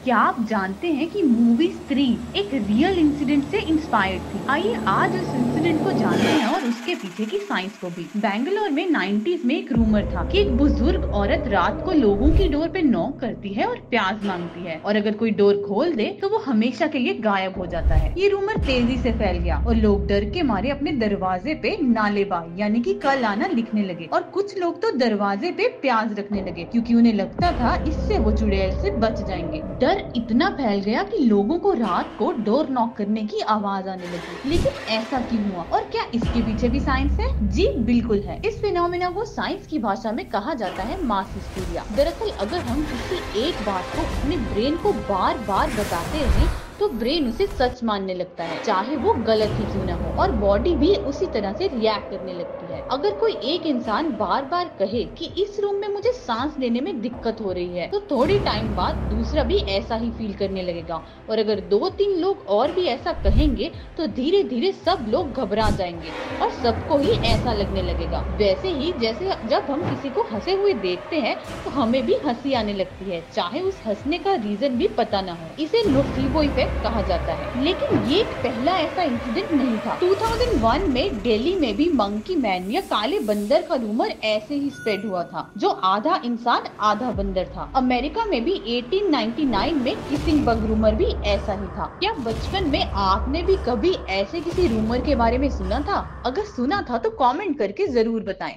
क्या आप जानते हैं कि मूवी स्त्री एक रियल इंसिडेंट से इंस्पायर्ड थी? आइए आज उस इंसिडेंट को जानते हैं और उसके पीछे की साइंस को भी। बेंगलोर में 90s में एक रूमर था कि एक बुजुर्ग औरत रात को लोगों की डोर पे नॉक करती है और प्याज मांगती है, और अगर कोई डोर खोल दे तो वो हमेशा के लिए गायब हो जाता है। ये रूमर तेजी से फैल गया और लोग डर के मारे अपने दरवाजे पे नालेबाई यानी कि कल आना लिखने लगे, और कुछ लोग तो दरवाजे पे प्याज रखने लगे क्योंकि उन्हें लगता था इससे वो चुड़ैल से बच जाएंगे। डर इतना फैल गया कि लोगों को रात को डोर नॉक करने की आवाज आने लगी। लेकिन ऐसा क्यों हुआ और क्या इसके पीछे भी साइंस है? जी बिल्कुल है। इस फिनोमेना को साइंस की भाषा में कहा जाता है मास हिस्टीरिया। दरअसल अगर हम किसी एक बात को अपने ब्रेन को बार बार बताते रहें तो ब्रेन उसे सच मानने लगता है, चाहे वो गलत ही क्यों ना हो, और बॉडी भी उसी तरह से रिएक्ट करने लगती है। अगर कोई एक इंसान बार बार कहे कि इस रूम में मुझे सांस लेने में दिक्कत हो रही है, तो थोड़ी टाइम बाद दूसरा भी ऐसा ही फील करने लगेगा, और अगर 2-3 लोग और भी ऐसा कहेंगे तो धीरे धीरे सब लोग घबरा जाएंगे और सबको ही ऐसा लगने लगेगा। वैसे ही जैसे जब हम किसी को हंसे हुए देखते हैं तो हमें भी हंसी आने लगती है, चाहे उस हंसने का रीजन भी पता न हो। इसे नोसेबो इफेक्ट कहा जाता है। लेकिन ये पहला ऐसा इंसिडेंट नहीं था। 2001 में दिल्ली में भी मंकी मैन या काले बंदर का रूमर ऐसे ही स्प्रेड हुआ था, जो आधा इंसान आधा बंदर था। अमेरिका में भी 1899 में किसिंग बग रूमर भी ऐसा ही था। क्या बचपन में आपने भी कभी ऐसे किसी रूमर के बारे में सुना था? अगर सुना था तो कमेंट करके जरूर बताएं।